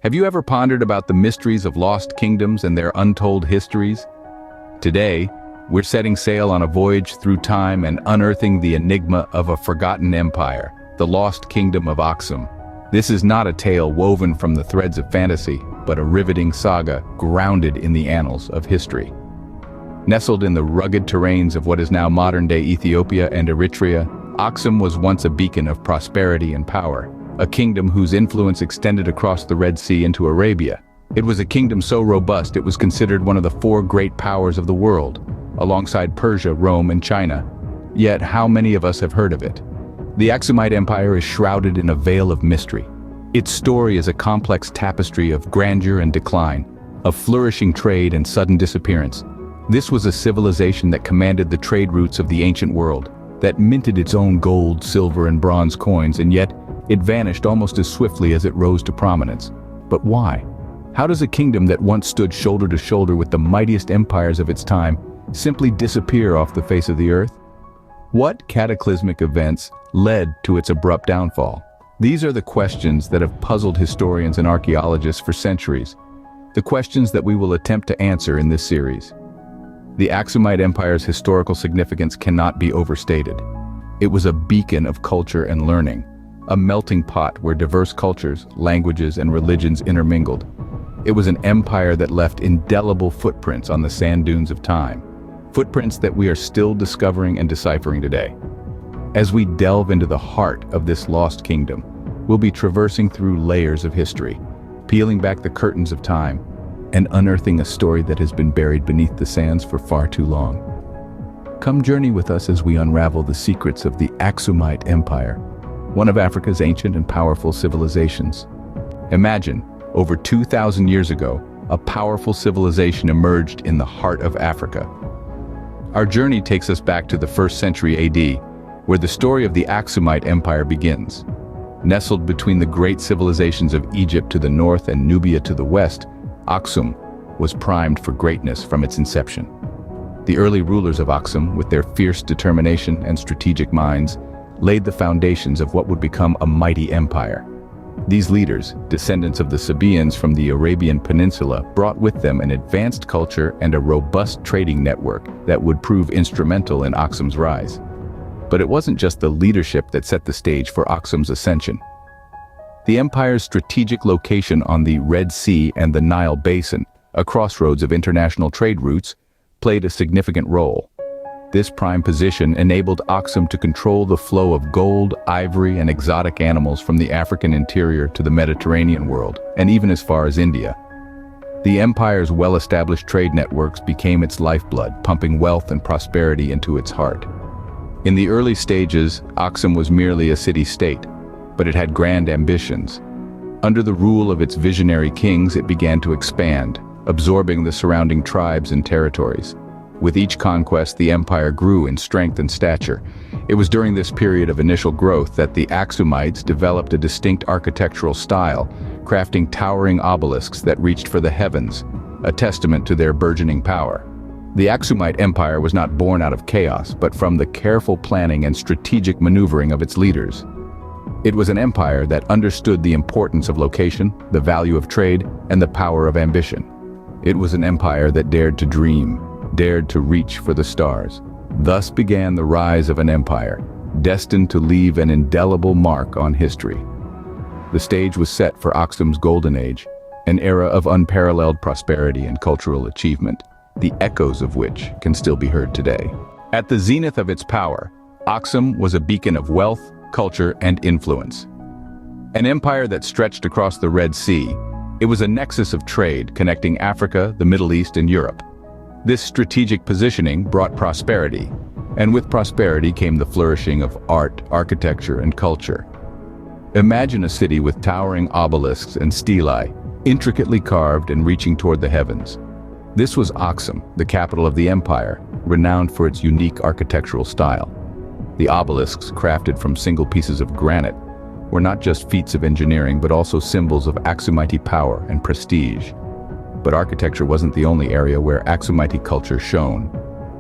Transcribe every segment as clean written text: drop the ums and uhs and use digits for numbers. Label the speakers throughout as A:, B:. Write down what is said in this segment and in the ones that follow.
A: Have you ever pondered about the mysteries of lost kingdoms and their untold histories? Today, we're setting sail on a voyage through time and unearthing the enigma of a forgotten empire, the lost kingdom of Aksum. This is not a tale woven from the threads of fantasy, but a riveting saga grounded in the annals of history. Nestled in the rugged terrains of what is now modern-day Ethiopia and Eritrea, Aksum was once a beacon of prosperity and power, a kingdom whose influence extended across the Red Sea into Arabia. It was a kingdom so robust it was considered one of the four great powers of the world, alongside Persia, Rome, and China. Yet how many of us have heard of it? The Aksumite Empire is shrouded in a veil of mystery. Its story is a complex tapestry of grandeur and decline, of flourishing trade and sudden disappearance. This was a civilization that commanded the trade routes of the ancient world, that minted its own gold, silver, and bronze coins, and yet it vanished almost as swiftly as it rose to prominence. But why? How does a kingdom that once stood shoulder to shoulder with the mightiest empires of its time simply disappear off the face of the earth? What cataclysmic events led to its abrupt downfall? These are the questions that have puzzled historians and archaeologists for centuries, the questions that we will attempt to answer in this series. The Aksumite Empire's historical significance cannot be overstated. It was a beacon of culture and learning, a melting pot where diverse cultures, languages, and religions intermingled. It was an empire that left indelible footprints on the sand dunes of time, footprints that we are still discovering and deciphering today. As we delve into the heart of this lost kingdom, we'll be traversing through layers of history, peeling back the curtains of time, and unearthing a story that has been buried beneath the sands for far too long. Come journey with us as we unravel the secrets of the Aksumite Empire, one of Africa's ancient and powerful civilizations. Imagine, over 2,000 years ago, a powerful civilization emerged in the heart of Africa. Our journey takes us back to the 1st century AD, where the story of the Aksumite Empire begins. Nestled between the great civilizations of Egypt to the north and Nubia to the west, Aksum was primed for greatness from its inception. The early rulers of Aksum, with their fierce determination and strategic minds, laid the foundations of what would become a mighty empire. These leaders, descendants of the Sabaeans from the Arabian Peninsula, brought with them an advanced culture and a robust trading network that would prove instrumental in Aksum's rise. But it wasn't just the leadership that set the stage for Aksum's ascension. The empire's strategic location on the Red Sea and the Nile Basin, a crossroads of international trade routes, played a significant role. This prime position enabled Aksum to control the flow of gold, ivory, and exotic animals from the African interior to the Mediterranean world, and even as far as India. The empire's well-established trade networks became its lifeblood, pumping wealth and prosperity into its heart. In the early stages, Aksum was merely a city-state, but it had grand ambitions. Under the rule of its visionary kings, it began to expand, absorbing the surrounding tribes and territories. With each conquest, the empire grew in strength and stature. It was during this period of initial growth that the Aksumites developed a distinct architectural style, crafting towering obelisks that reached for the heavens, a testament to their burgeoning power. The Aksumite Empire was not born out of chaos, but from the careful planning and strategic maneuvering of its leaders. It was an empire that understood the importance of location, the value of trade, and the power of ambition. It was an empire that dared to dream, dared to reach for the stars. Thus began the rise of an empire, destined to leave an indelible mark on history. The stage was set for Aksum's golden age, an era of unparalleled prosperity and cultural achievement, the echoes of which can still be heard today. At the zenith of its power, Aksum was a beacon of wealth, culture, and influence. An empire that stretched across the Red Sea, it was a nexus of trade connecting Africa, the Middle East, and Europe. This strategic positioning brought prosperity, and with prosperity came the flourishing of art, architecture, and culture. Imagine a city with towering obelisks and stelae, intricately carved and reaching toward the heavens. This was Aksum, the capital of the empire, renowned for its unique architectural style. The obelisks, crafted from single pieces of granite, were not just feats of engineering but also symbols of Aksumite power and prestige. But architecture wasn't the only area where Aksumite culture shone.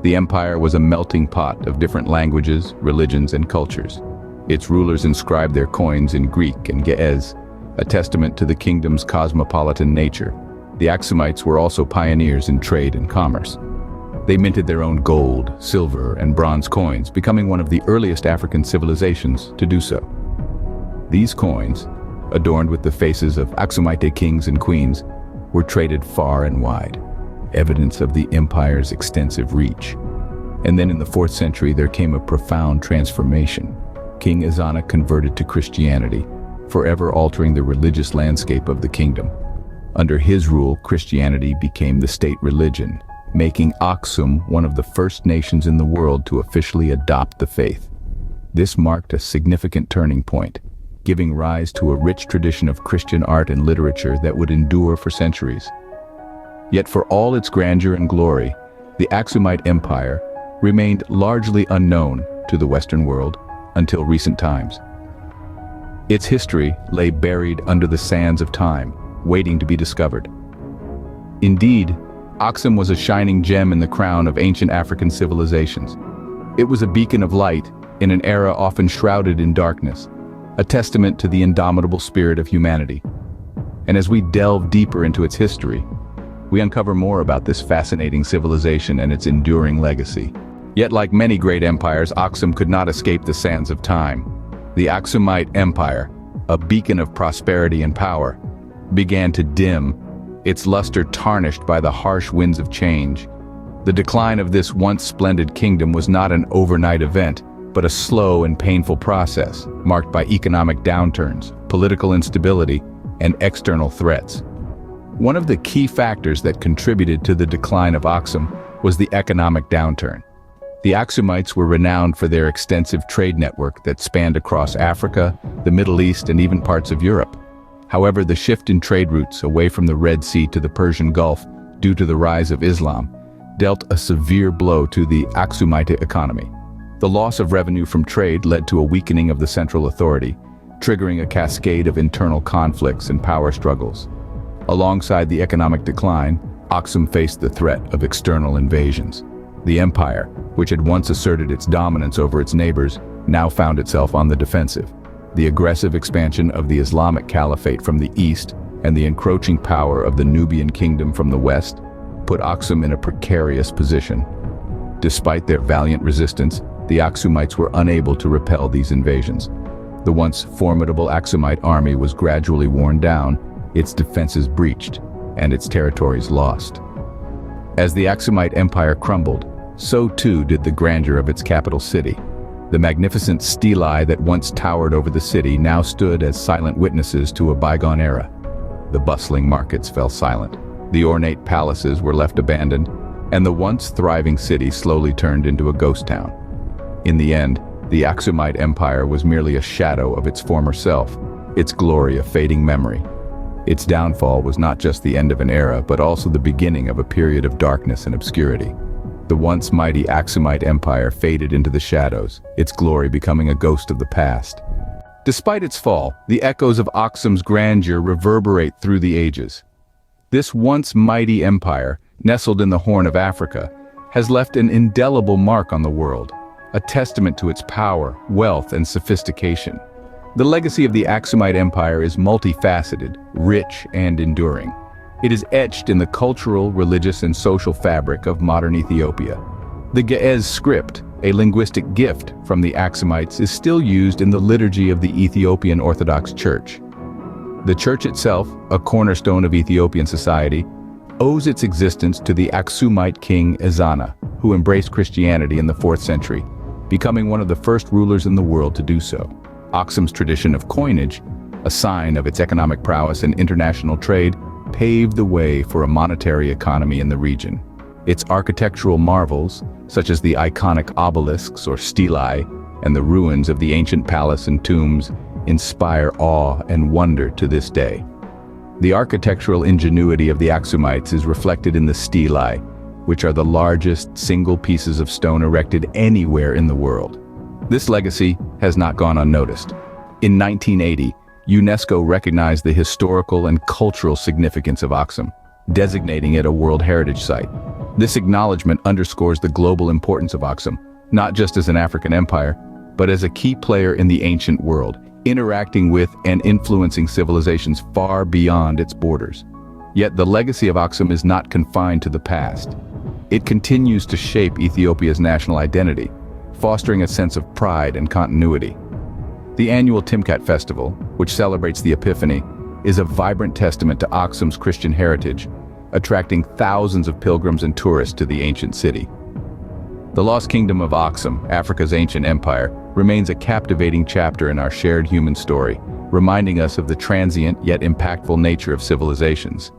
A: The empire was a melting pot of different languages, religions, and cultures. Its rulers inscribed their coins in Greek and Ge'ez, a testament to the kingdom's cosmopolitan nature. The Aksumites were also pioneers in trade and commerce. They minted their own gold, silver, and bronze coins, becoming one of the earliest African civilizations to do so. These coins, adorned with the faces of Aksumite kings and queens, were traded far and wide, evidence of the empire's extensive reach. And then in the 4th century, there came a profound transformation. King Ezana converted to Christianity, forever altering the religious landscape of the kingdom. Under his rule, Christianity became the state religion, making Aksum one of the first nations in the world to officially adopt the faith. This marked a significant turning point, giving rise to a rich tradition of Christian art and literature that would endure for centuries. Yet for all its grandeur and glory, the Aksumite Empire remained largely unknown to the Western world until recent times. Its history lay buried under the sands of time, waiting to be discovered. Indeed, Aksum was a shining gem in the crown of ancient African civilizations. It was a beacon of light in an era often shrouded in darkness, a testament to the indomitable spirit of humanity. And as we delve deeper into its history, we uncover more about this fascinating civilization and its enduring legacy. Yet like many great empires, Aksum could not escape the sands of time. The Aksumite Empire, a beacon of prosperity and power, began to dim, its luster tarnished by the harsh winds of change. The decline of this once splendid kingdom was not an overnight event, but a slow and painful process, marked by economic downturns, political instability, and external threats. One of the key factors that contributed to the decline of Aksum was the economic downturn. The Aksumites were renowned for their extensive trade network that spanned across Africa, the Middle East, and even parts of Europe. However, the shift in trade routes away from the Red Sea to the Persian Gulf due to the rise of Islam dealt a severe blow to the Aksumite economy. The loss of revenue from trade led to a weakening of the central authority, triggering a cascade of internal conflicts and power struggles. Alongside the economic decline, Aksum faced the threat of external invasions. The empire, which had once asserted its dominance over its neighbors, now found itself on the defensive. The aggressive expansion of the Islamic Caliphate from the east and the encroaching power of the Nubian kingdom from the west put Aksum in a precarious position. Despite their valiant resistance, the Aksumites were unable to repel these invasions. The once formidable Aksumite army was gradually worn down, its defenses breached, and its territories lost. As the Aksumite Empire crumbled, so too did the grandeur of its capital city. The magnificent stelae that once towered over the city now stood as silent witnesses to a bygone era. The bustling markets fell silent, the ornate palaces were left abandoned, and the once thriving city slowly turned into a ghost town. In the end, the Aksumite Empire was merely a shadow of its former self, its glory a fading memory. Its downfall was not just the end of an era, but also the beginning of a period of darkness and obscurity. The once mighty Aksumite Empire faded into the shadows, its glory becoming a ghost of the past. Despite its fall, the echoes of Aksum's grandeur reverberate through the ages. This once mighty empire, nestled in the Horn of Africa, has left an indelible mark on the world, a testament to its power, wealth, and sophistication. The legacy of the Aksumite Empire is multifaceted, rich, and enduring. It is etched in the cultural, religious, and social fabric of modern Ethiopia. The Ge'ez script, a linguistic gift from the Aksumites, is still used in the liturgy of the Ethiopian Orthodox Church. The church itself, a cornerstone of Ethiopian society, owes its existence to the Aksumite king Ezana, who embraced Christianity in the 4th century, becoming one of the first rulers in the world to do so. Aksum's tradition of coinage, a sign of its economic prowess and international trade, paved the way for a monetary economy in the region. Its architectural marvels, such as the iconic obelisks or stelae and the ruins of the ancient palace and tombs, inspire awe and wonder to this day. The architectural ingenuity of the Aksumites is reflected in the stelae, which are the largest single pieces of stone erected anywhere in the world. This legacy has not gone unnoticed. In 1980, UNESCO recognized the historical and cultural significance of Aksum, designating it a World Heritage Site. This acknowledgement underscores the global importance of Aksum, not just as an African empire, but as a key player in the ancient world. interacting with and influencing civilizations far beyond its borders. Yet the legacy of Aksum is not confined to the past. It continues to shape Ethiopia's national identity, fostering a sense of pride and continuity. The annual Timkat festival, which celebrates the Epiphany, is a vibrant testament to Aksum's Christian heritage, attracting thousands of pilgrims and tourists to the ancient city. The lost kingdom of Aksum, Africa's ancient empire, remains a captivating chapter in our shared human story, reminding us of the transient yet impactful nature of civilizations.